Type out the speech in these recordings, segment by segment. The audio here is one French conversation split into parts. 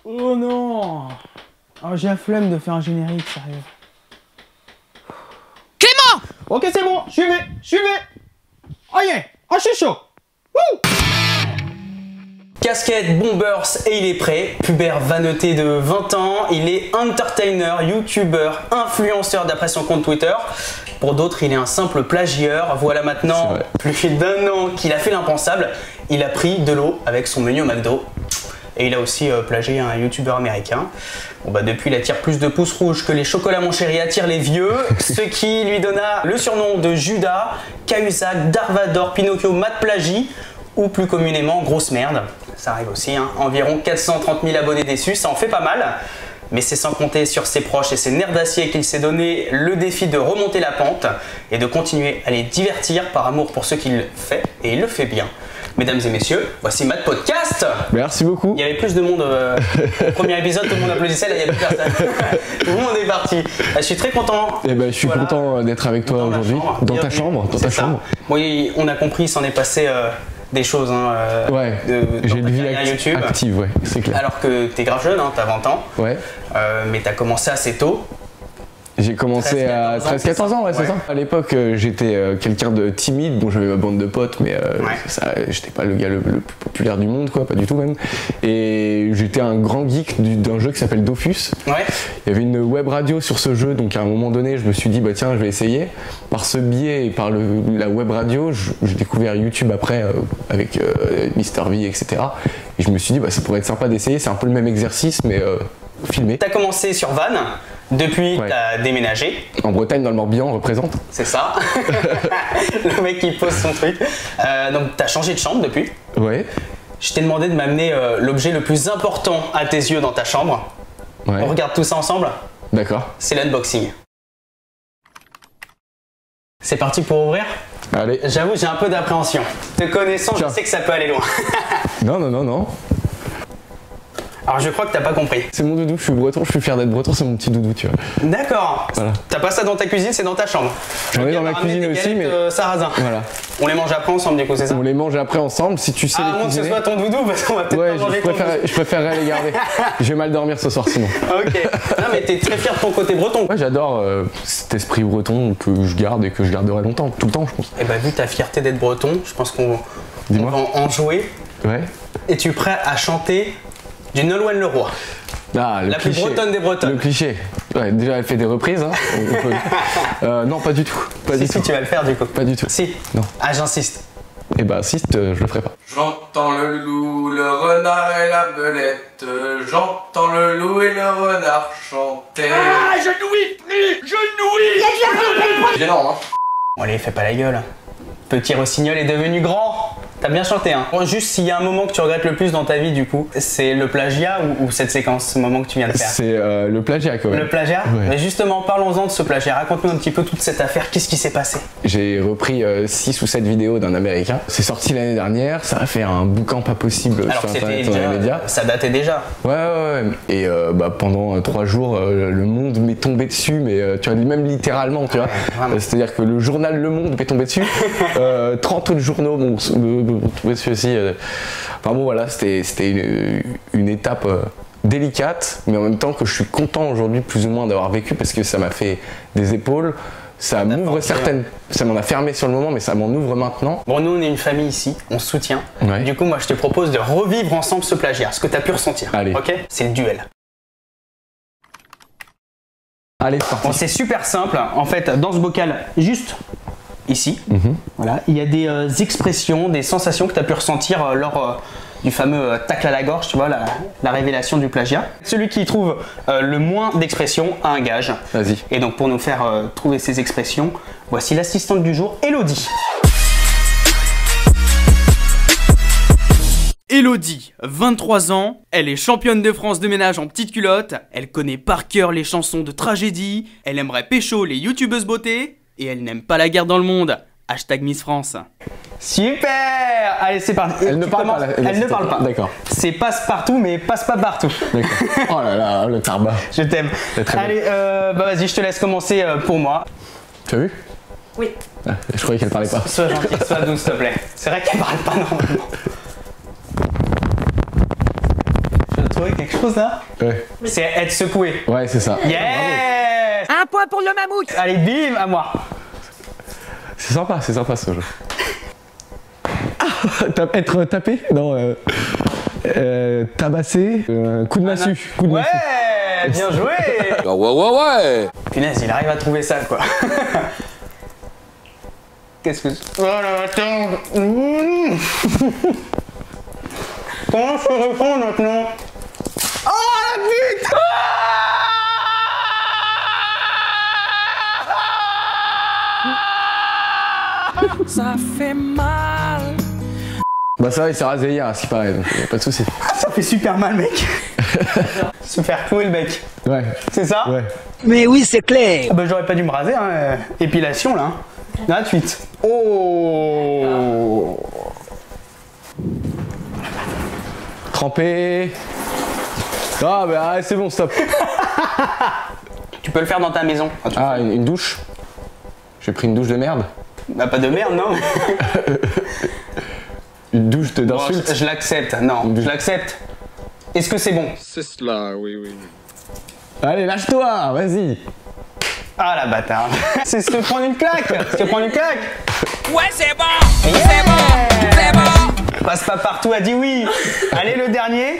Oh non. Oh, j'ai la flemme de faire un générique, sérieux. Clément! Ok, c'est bon, suivez. Oh yeah, oh, je suis chaud. Wouh. Casquette, bombers et il est prêt. Pubère vanneté de 20 ans, il est entertainer, youtubeur, influenceur d'après son compte Twitter. Pour d'autres, il est un simple plagieur. Voilà maintenant plus d'un an qu'il a fait l'impensable. Il a pris de l'eau avec son menu au McDo. Et il a aussi plagié un youtubeur américain. Bon bah depuis il attire plus de pouces rouges que les chocolats mon chéri attirent les vieux. Ce qui lui donna le surnom de Judas, Cahuzac, Darvador, Pinocchio, Matt Plagie. Ou plus communément grosse merde. Ça arrive aussi, hein. Environ 430 000 abonnés déçus, ça en fait pas mal. Mais c'est sans compter sur ses proches et ses nerfs d'acier qu'il s'est donné le défi de remonter la pente et de continuer à les divertir par amour pour ce qu'il fait, et il le fait bien. Mesdames et messieurs, voici Matt Podcast. Merci beaucoup. Il y avait plus de monde au premier épisode, tout le monde applaudissait, là il n'y a plus personne. Tout le monde est parti. Je suis très content. Eh ben, je suis content d'être avec toi aujourd'hui. Dans ta chambre. Oui, on a compris, il s'en est passé des choses. Hein, ouais, j'ai une vie active, ouais, c'est clair. Alors que t'es grave jeune, hein, t'as 20 ans. Ouais. Mais t'as commencé assez tôt. J'ai commencé à 13-14 ans, ouais, c'est ça. À l'époque, j'étais quelqu'un de timide. Bon, j'avais ma bande de potes, mais j'étais pas le gars le plus populaire du monde, quoi, pas du tout même. Et j'étais un grand geek d'un jeu qui s'appelle Dofus. Ouais. Il y avait une web radio sur ce jeu, donc à un moment donné, je me suis dit, bah tiens, je vais essayer. Par ce biais et par la web radio, j'ai découvert YouTube après avec MrV, etc. Et je me suis dit, bah ça pourrait être sympa d'essayer. C'est un peu le même exercice, mais filmé. T'as commencé sur Vannes. Depuis, t'as déménagé. En Bretagne, dans le Morbihan, on représente. C'est ça. Le mec qui pose son truc. Donc, t'as changé de chambre depuis. Ouais. Je t'ai demandé de m'amener l'objet le plus important à tes yeux dans ta chambre. Ouais. On regarde tout ça ensemble. D'accord. C'est l'unboxing. C'est parti pour ouvrir? Allez. J'avoue, j'ai un peu d'appréhension. Te connaissant, je sais que ça peut aller loin. Non. Alors je crois que t'as pas compris. C'est mon doudou, je suis breton, je suis fier d'être breton, c'est mon petit doudou, tu vois. D'accord. Voilà. T'as pas ça dans ta cuisine, c'est dans ta chambre. J'en ai dans ma cuisine aussi, mais... sarrasin. Voilà. On les mange après ensemble, du coup, c'est ça? On les mange après ensemble, si tu sais les cuisiner. À moins que ce soit ton doudou, parce qu'on va peut-être pas manger ton doudou. Je préférerais les garder. Je vais mal dormir ce soir sinon. Ok. Non mais t'es très fier de ton côté breton. Ouais, j'adore cet esprit breton que je garde et que je garderai longtemps, tout le temps, je pense. Et bah vu ta fierté d'être breton, je pense qu'on va en jouer. Ouais. Es-tu prêt à chanter du Nolwenn Leroy? Ah, la plus bretonne des bretonnes. Le cliché. Ouais, déjà, elle fait des reprises. Hein. Non, pas du tout. Si, tu vas le faire du coup. Pas du tout. Si. Non. Ah, j'insiste. Eh ben, insiste, je le ferai pas. J'entends le loup, le renard et la belette. J'entends le loup et le renard chanter. Ah, je n'ouïs plus. C'est énorme, hein. Bon, allez, fais pas la gueule. Petit rossignol est devenu grand. T'as bien chanté, hein. Bon, juste s'il y a un moment que tu regrettes le plus dans ta vie, du coup, c'est le plagiat ou cette séquence, ce moment que tu viens de faire? C'est le plagiat, quand même. Le plagiat? Ouais. Mais justement, parlons-en de ce plagiat. Raconte-nous un petit peu toute cette affaire. Qu'est-ce qui s'est passé? J'ai repris 6 ou 7 vidéos d'un américain. C'est sorti l'année dernière. Ça a fait un boucan pas possible sur Internet et dans les médias. Ça datait déjà. Ouais. Et pendant 3 jours, le monde m'est tombé dessus, mais tu vois, même littéralement, tu vois. C'est-à-dire que le journal Le Monde m'est tombé dessus. 30 autres journaux m'ont tombé dessus aussi. Enfin bon, voilà, c'était une étape délicate, mais en même temps que je suis content aujourd'hui plus ou moins d'avoir vécu parce que ça m'a fait des épaules. Ça m'ouvre certaines... Ça m'en a fermé sur le moment, mais ça m'en ouvre maintenant. Bon, nous, on est une famille ici, on se soutient. Ouais. Du coup, moi, je te propose de revivre ensemble ce plagiat, ce que tu as pu ressentir. Allez. Ok? C'est le duel. Allez, c'est parti. Bon, c'est super simple. En fait, dans ce bocal, juste ici, voilà, il y a des expressions, des sensations que tu as pu ressentir lors du fameux tacle à la gorge, tu vois, la révélation du plagiat. Celui qui trouve le moins d'expressions a un gage. Vas-y. Et donc pour nous faire trouver ces expressions, voici l'assistante du jour, Elodie. Elodie, 23 ans, elle est championne de France de ménage en petite culotte, elle connaît par cœur les chansons de tragédie, elle aimerait pécho les youtubeuses beauté, et elle n'aime pas la guerre dans le monde. Hashtag Miss France. Super! Allez, c'est parti. Elle ne parle pas. Elle ne parle pas. D'accord. C'est passe partout, mais passe pas partout. D'accord. Oh là là, le tarba. Je t'aime. Allez, vas-y, je te laisse commencer pour moi. Tu as vu? Oui. Ah, je croyais qu'elle parlait pas. Sois gentil, sois douce, s'il te plaît. C'est vrai qu'elle parle pas normalement. Je vais trouver quelque quelque chose là? Ouais. C'est être secoué. Ouais, c'est ça. Yes! Un point pour le mammouth. Allez, bim, à moi. C'est sympa ce jeu. Ah, être tapé? Non, tabasser, coup de massue. Coup de massue. Ouais, bien joué. Ouais. Punaise, il arrive à trouver ça, quoi. Qu'est-ce que c'est? Oh là, attends. Comment je peux répondre maintenant? Oh la pute! Ça fait mal. Bah ça va, il s'est rasé hier, c'est pareil, donc pas de soucis. Ça fait super mal, mec. Se faire clouer le bec. Ouais. C'est ça? Ouais. Mais oui, c'est clair. Ah bah j'aurais pas dû me raser, hein. Épilation là. Gratuite. Oh. Trempé. Ah bah c'est bon, stop. Tu peux le faire dans ta maison. Ah, une douche. J'ai pris une douche de merde. Bah pas de merde, non. Une douche d'insultes. Bon, je l'accepte, non, je l'accepte. Est-ce que c'est bon? C'est cela, oui. Allez, lâche-toi, vas-y. Ah la bâtarde. C'est se prendre une claque. Se prendre une claque. Ouais, c'est bon. Yeah. C'est bon. C'est bon. Passe pas partout, a dit oui. Allez, le dernier.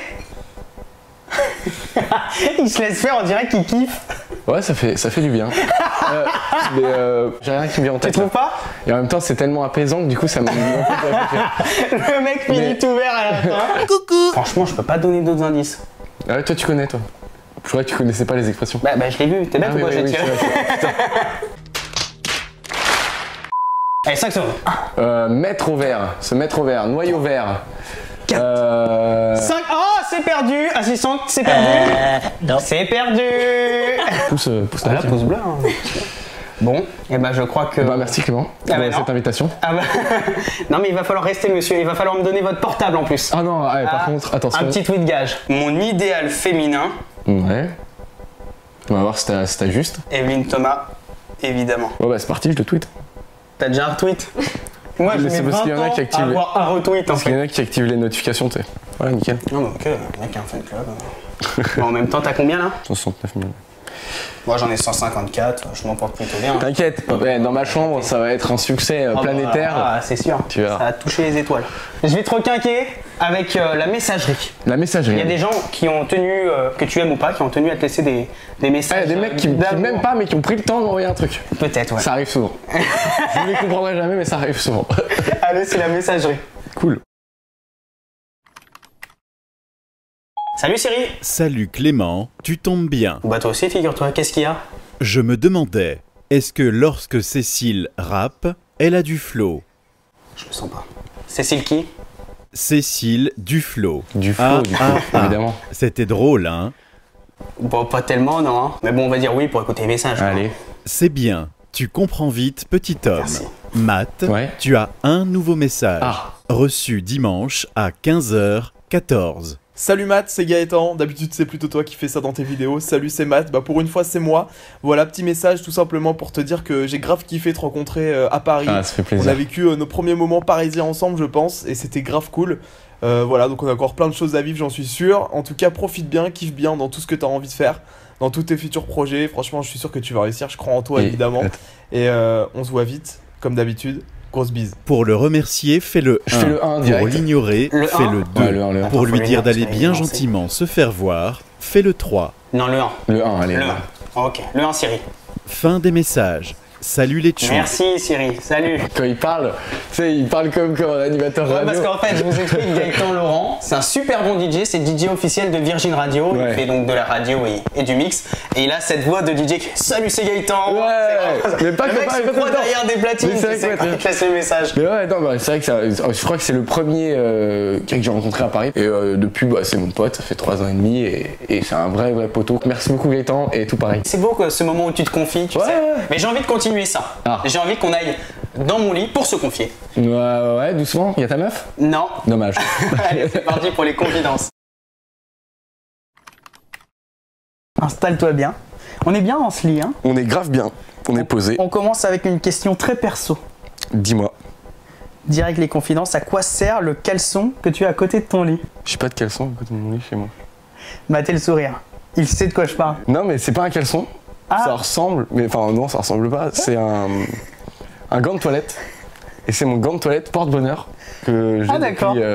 Il se laisse faire, on dirait qu'il kiffe. Ouais, ça fait du bien. Mais j'ai rien qui me vient en tête. Tu trouves pas? Et en même temps, c'est tellement apaisant que du coup, ça m'a mis un peu de réfléchir. Le mec finit tout vert à la fin. Coucou. Franchement, je peux pas donner d'autres indices. Ah ouais, toi, tu connais, toi. Je croyais que tu connaissais pas les expressions. Bah je l'ai vu, t'es bête ou quoi? Je vais tirer. Allez, 5 secondes. Mettre au vert, se mettre au vert, noyer au vert. 5. Oh, c'est perdu. Assistant, c'est perdu. Non. C'est perdu. Pouce Voilà, pouce bleu. Hein. Bon, et ben je crois que. Bah merci Clément pour bah cette invitation. Ah bah... non mais il va falloir rester, monsieur. Il va falloir me donner votre portable en plus. Ah non, ouais, par contre, attention. Un petit tweet gage. Mon idéal féminin. Ouais. On va voir si t'as juste. Evelyne Thomas, évidemment. Ouais, bah c'est parti, je le tweet. T'as déjà un retweet? Moi, je Mais mets c'est parce 20 qu'il y en a ans qui activent à avoir un retweet en Parce qu'il y fait. en a qui activent les notifications, tu sais. Ouais, nickel. Non mais ok, le mec a un fan club. Bon, en même temps, t'as combien là? 69 000. Moi j'en ai 154, je m'en porte plutôt bien. T'inquiète, ouais, dans ma chambre, ça va être un succès planétaire. Ah, c'est sûr, Tu verras. ça a touché les étoiles. Je vais te requinquer avec la messagerie. La messagerie. Il y a des gens qui ont tenu, que tu aimes ou pas, qui ont tenu à te laisser des messages. Des mecs qui m'aiment pas mais qui ont pris le temps d'envoyer un truc. Peut-être, ouais. Ça arrive souvent. Je ne les comprendrai jamais mais ça arrive souvent. Allez, c'est la messagerie. Cool. Salut Siri. Salut Clément, tu tombes bien. Bah toi aussi, figure-toi, qu'est-ce qu'il y a? Je me demandais, est-ce que lorsque Cécile rappe, elle a du flow? Je le sens pas. Cécile qui? Cécile Duflo. Du flow, évidemment. C'était drôle, hein? Bon, pas tellement, non. Hein. Mais bon, on va dire oui pour écouter les messages. Allez. C'est bien, tu comprends vite, petit homme. Merci. Matt, Ouais. tu as un nouveau message. Ah. Reçu dimanche à 15h14. Salut Matt, c'est Gaëtan. D'habitude c'est plutôt toi qui fais ça dans tes vidéos. Salut, c'est Matt. Bah pour une fois c'est moi. Voilà, petit message tout simplement pour te dire que j'ai grave kiffé te rencontrer à Paris. Ah, ça fait On plaisir. a vécu nos premiers moments parisiens ensemble, je pense, et c'était grave cool. Voilà, donc on a encore plein de choses à vivre, j'en suis sûr. En tout cas, profite bien, kiffe bien dans tout ce que tu as envie de faire, dans tous tes futurs projets. Franchement, je suis sûr que tu vas réussir. Je crois en toi, évidemment. Et on se voit vite, comme d'habitude. Grosse bise. Pour le remercier, fais le 1. Je fais le 1 Pour direct. l'ignorer, Le fais 1. le 2. Ouais, le 1, le 1. Pour Attends, lui faut le dire lire, d'aller parce qu'il bien est lancé. gentiment se faire voir, fais le 3. Non, le 1. Le 1, allez. Le 1. Ok, le 1, Siri. Fin des messages. Salut les tchous. Merci Siri, salut. Quand il parle, tu sais, il parle comme un animateur Ouais, radio. parce qu'en fait, je vous explique, Gaëtan Laurent, c'est un super bon DJ, c'est DJ officiel de Virgin Radio, Ouais. il fait donc de la radio et du mix, et il a cette voix de DJ qui fait Salut, c'est Gaëtan. Ouais, C'est- mais pas le que mec pas- se pas croit tout le temps. derrière des platines, Mais c'est vrai tu sais, que- quand il te laisse le message. Mais ouais, non, bah, c'est vrai que ça, je crois que c'est le premier gars que j'ai rencontré à Paris. Et depuis, bah, c'est mon pote, ça fait 3 ans et demi et c'est un vrai poteau. Merci beaucoup Gaëtan et tout pareil. C'est beau quoi, ce moment où tu te confies, tu Ouais, sais. ouais. Mais j'ai envie de continuer ça. Ah. J'ai envie qu'on aille dans mon lit pour se confier. Ouais, doucement, il y a ta meuf? Non. Dommage. Allez, c'est parti pour les confidences. Installe-toi bien. On est bien dans ce lit, hein. On est grave bien, on est posé. On commence avec une question très perso. Dis-moi, Direct les confidences, à quoi sert le caleçon que tu as à côté de ton lit? j'ai pas de caleçon à côté de mon lit chez moi. Matez le sourire. Il sait de quoi je parle. Non, mais c'est pas un caleçon. Ah. Ça ressemble, mais enfin non, ça ressemble pas. C'est un gant de toilette. Et c'est mon gant de toilette porte-bonheur que j'ai d'accord. depuis.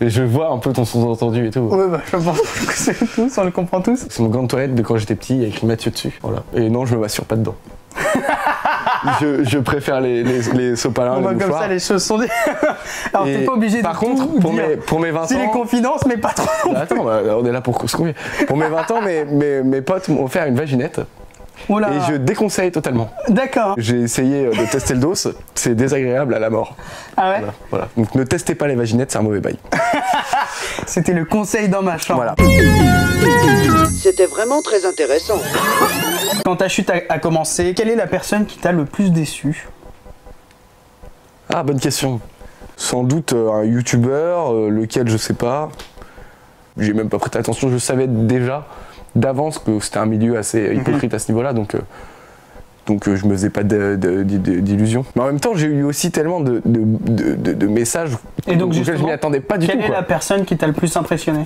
Et je vois un peu ton sous-entendu et tout. Ouais, bah, je pense que c'est tous, on le comprend tous. C'est mon gant de toilette de quand j'étais petit avec Mathieu dessus. Voilà. Et non, je me m'assure pas dedans. je préfère les sopalins, les comme mouchoirs. ça, les choses sont dit. Alors, t'es pas obligé de par contre, tout pour dire. mes 20 ans... C'est les confidences, mais pas trop. Bah, attends, on est là pour se confier. Pour mes 20 ans, mes potes m'ont offert une vaginette. Oh là. Et je déconseille totalement. D'accord. J'ai essayé de tester le dos, c'est désagréable à la mort. Ah ouais. Voilà. Donc ne testez pas les vaginettes, c'est un mauvais bail. C'était le conseil dans ma chambre. Voilà. C'était vraiment très intéressant. Quand ta chute a commencé, quelle est la personne qui t'a le plus déçu? Ah, bonne question. Sans doute un youtubeur, lequel je sais pas. J'ai même pas prêté attention, je savais déjà d'avance que c'était un milieu assez hypocrite à ce niveau-là, donc je me faisais pas d'illusions. Mais en même temps, j'ai eu aussi tellement de messages auxquels je m'y attendais pas du tout. Quelle est la personne qui t'a le plus impressionné?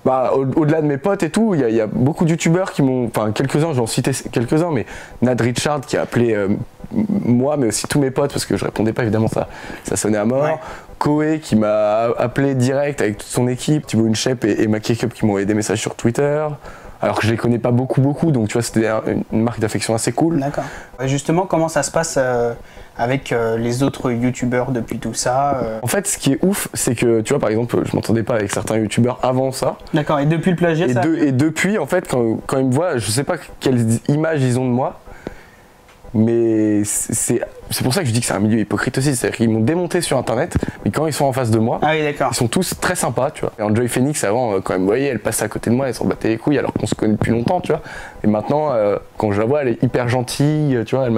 Bah, au-delà de mes potes et tout, il y a beaucoup de youtubeurs qui m'ont... Enfin, quelques-uns, j'en citais quelques-uns, mais Nad Richard qui a appelé moi, mais aussi tous mes potes, parce que je répondais pas, évidemment, ça sonnait à mort. Ouais. Koé qui m'a appelé direct avec toute son équipe, Thibaut Inchep et Makeup qui m'ont envoyé des messages sur Twitter. Alors que je les connais pas beaucoup, donc tu vois, c'était une marque d'affection assez cool. D'accord. Justement, comment ça se passe avec les autres youtubeurs depuis tout ça En fait, ce qui est ouf, c'est que, tu vois, par exemple, je m'entendais pas avec certains youtubeurs avant ça. D'accord, et depuis le plagiat, ça... Et depuis, en fait, quand ils me voient, je sais pas quelle image ils ont de moi, mais c'est pour ça que je dis que c'est un milieu hypocrite aussi. C'est-à-dire qu'ils m'ont démonté sur internet, mais quand ils sont en face de moi, ils sont tous très sympas, tu vois. Et Enjoy Phoenix, avant, quand même, vous voyez, elle passait à côté de moi, elle s'en battait les couilles alors qu'on se connaît depuis longtemps, tu vois. Et maintenant, quand je la vois, elle est hyper gentille, tu vois,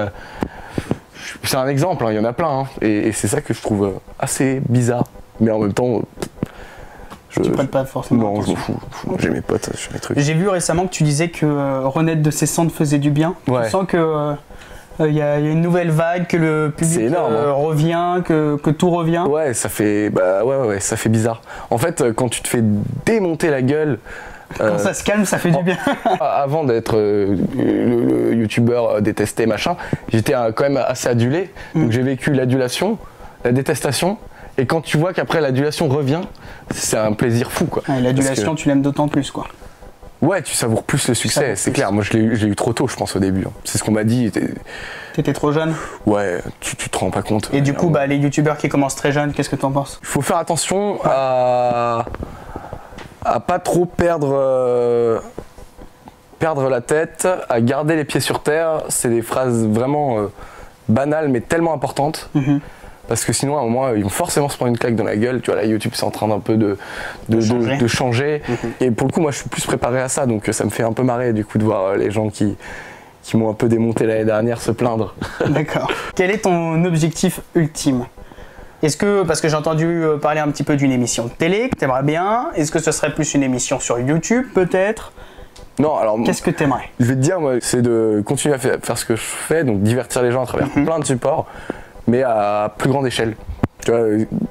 c'est un exemple, il y en a plein, hein. Et c'est ça que je trouve assez bizarre. Mais en même temps... Tu prêtes pas forcément. Non, je m'en fous. J'ai mes potes, je fais mes trucs. J'ai vu récemment que tu disais que renaître de ses cendres faisait du bien. Ouais. Tu sens que... Il y a une nouvelle vague, que le public énorme, revient, que tout revient. Ouais, ça fait, ouais, ça fait bizarre. En fait, quand tu te fais démonter la gueule... Quand ça se calme, ça fait du bien. Avant d'être le youtubeur détesté, machin, j'étais quand même assez adulé. Donc j'ai vécu l'adulation, la détestation. Et quand tu vois qu'après l'adulation revient, c'est un plaisir fou, quoi. Ouais, l'adulation, tu l'aimes d'autant plus, quoi. Ouais, tu savoures plus le succès, c'est clair. Moi, je l'ai eu trop tôt, je pense, au début. C'est ce qu'on m'a dit. T'étais trop jeune? Ouais, tu te rends pas compte. Et du coup, les youtubeurs qui commencent très jeunes, qu'est-ce que t'en penses? Il faut faire attention à pas trop perdre la tête, à garder les pieds sur terre. C'est des phrases vraiment banales, mais tellement importantes. Parce que sinon, à un moment, ils vont forcément se prendre une claque dans la gueule. Tu vois, là, YouTube, c'est en train d'un peu de changer. Et pour le coup, moi, je suis plus préparé à ça. Donc, ça me fait un peu marrer, du coup, de voir les gens qui m'ont un peu démonté l'année dernière se plaindre. D'accord. Quel est ton objectif ultime? Est-ce que, parce que j'ai entendu parler un petit peu d'une émission de télé que t'aimerais bien, est-ce que ce serait plus une émission sur YouTube, peut-être? Non, alors... Qu'est-ce que t'aimerais? Je vais te dire, moi, c'est de continuer à faire ce que je fais, donc divertir les gens à travers plein de supports, mais à plus grande échelle. Tu vois,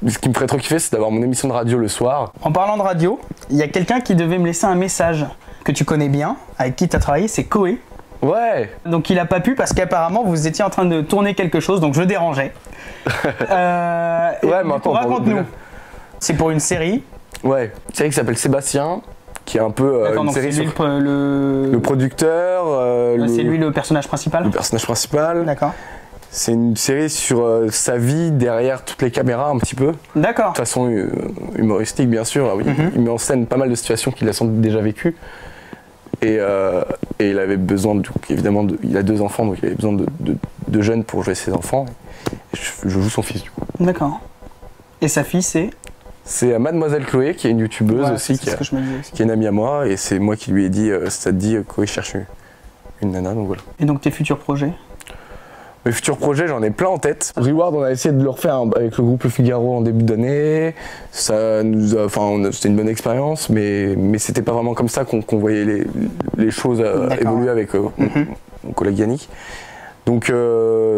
ce qui me ferait trop kiffer, c'est d'avoir mon émission de radio le soir. En parlant de radio, il y a quelqu'un qui devait me laisser un message que tu connais bien, avec qui tu as travaillé, c'est Koé. Ouais. Donc il a pas pu parce qu'apparemment vous étiez en train de tourner quelque chose, donc je le dérangeais. Ouais, maintenant raconte-nous. C'est pour une série. Ouais, une série qui s'appelle Sébastien, qui est un peu une série sur le producteur. C'est lui le personnage principal. Le personnage principal. D'accord. C'est une série sur sa vie derrière toutes les caméras un petit peu. D'accord. De façon humoristique bien sûr. Oui. Il met en scène pas mal de situations qu'il a sans doute déjà vécues. Et il avait besoin, évidemment, il a 2 enfants, donc il avait besoin de jeunes pour jouer ses enfants. Et je joue son fils du coup. D'accord. Et sa fille c'est? C'est Mademoiselle Chloé, qui est une youtubeuse aussi, qui est une amie à moi. Et c'est moi qui lui ai dit, ça te dit, Chloé cherche une nana, donc voilà. Et donc tes futurs projets? Mes futurs projets, j'en ai plein en tête. Reward, on a essayé de le refaire avec le groupe Le Figaro en début d'année. Ça nous a, c'était une bonne expérience, mais c'était pas vraiment comme ça qu'on voyait les choses évoluer avec mon collègue Yannick. Donc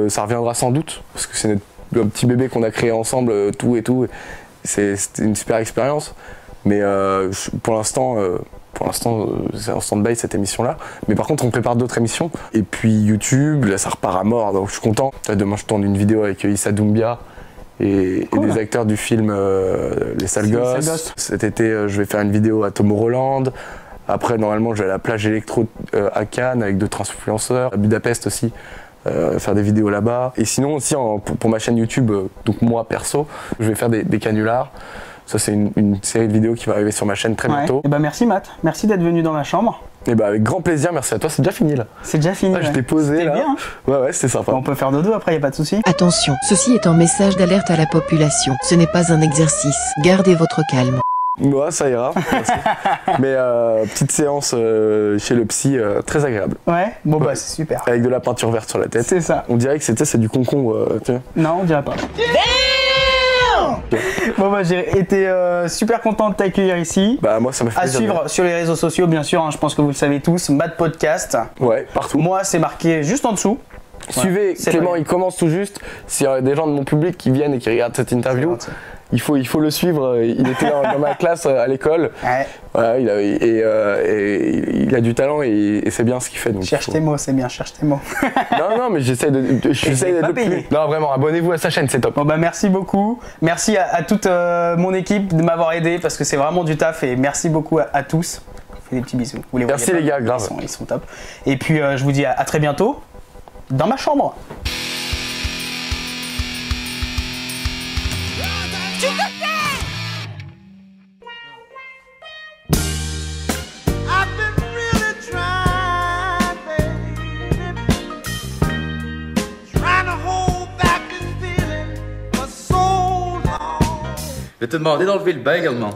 ça reviendra sans doute, parce que c'est notre petit bébé qu'on a créé ensemble, tout et tout. C'était une super expérience, mais pour l'instant, pour l'instant, c'est en stand-by cette émission-là. Mais par contre, on prépare d'autres émissions. Et puis YouTube, là, ça repart à mort, donc je suis content. Là, demain, je tourne une vidéo avec Issa Doumbia et des acteurs du film Les Sales Gosses. Cet été, je vais faire une vidéo à Tomorrowland. Après, normalement, je vais à la plage électro à Cannes avec d'autres influenceurs. À Budapest aussi, faire des vidéos là-bas. Et sinon aussi, pour ma chaîne YouTube, donc moi perso, je vais faire des canulars. Ça, c'est une série de vidéos qui va arriver sur ma chaîne très bientôt. Et bah merci Matt, merci d'être venu dans la chambre. Et bah avec grand plaisir, merci à toi, c'est déjà fini là. C'est déjà fini. Je t'ai posé là. Bien, hein. Ouais, c'était sympa. On peut faire dodo après, y a pas de souci. Attention, ceci est un message d'alerte à la population. Ce n'est pas un exercice. Gardez votre calme. Ouais, ça ira. Mais petite séance chez le psy, très agréable. Ouais, bon bah c'est super. Avec de la peinture verte sur la tête. C'est ça. On dirait que c'est du concombre. Non, on dirait pas. Bon bah j'ai été super content de t'accueillir ici. Bah moi ça m'a fait plaisir. À suivre sur les réseaux sociaux bien sûr, hein, je pense que vous le savez tous, Matt Podcast. Ouais, partout. Moi c'est marqué juste en dessous. Suivez Clément, il commence tout juste. S'il y a des gens de mon public qui viennent et qui regardent cette interview, il faut le suivre. Il était dans ma classe à l'école. Ouais. Ouais, il a du talent et c'est bien ce qu'il fait. Donc cherche tes mots, c'est bien, cherche tes mots. non, mais j'essaie d'être le plus. Non, vraiment, abonnez-vous à sa chaîne, c'est top. Bon, bah merci beaucoup. Merci à toute mon équipe de m'avoir aidé parce que c'est vraiment du taf et merci beaucoup à tous. Je fais des petits bisous. Vous les voyez merci pas, les gars, grave. Ils sont top. Et puis je vous dis à très bientôt dans ma chambre. Je vais te demander d'enlever le bain également.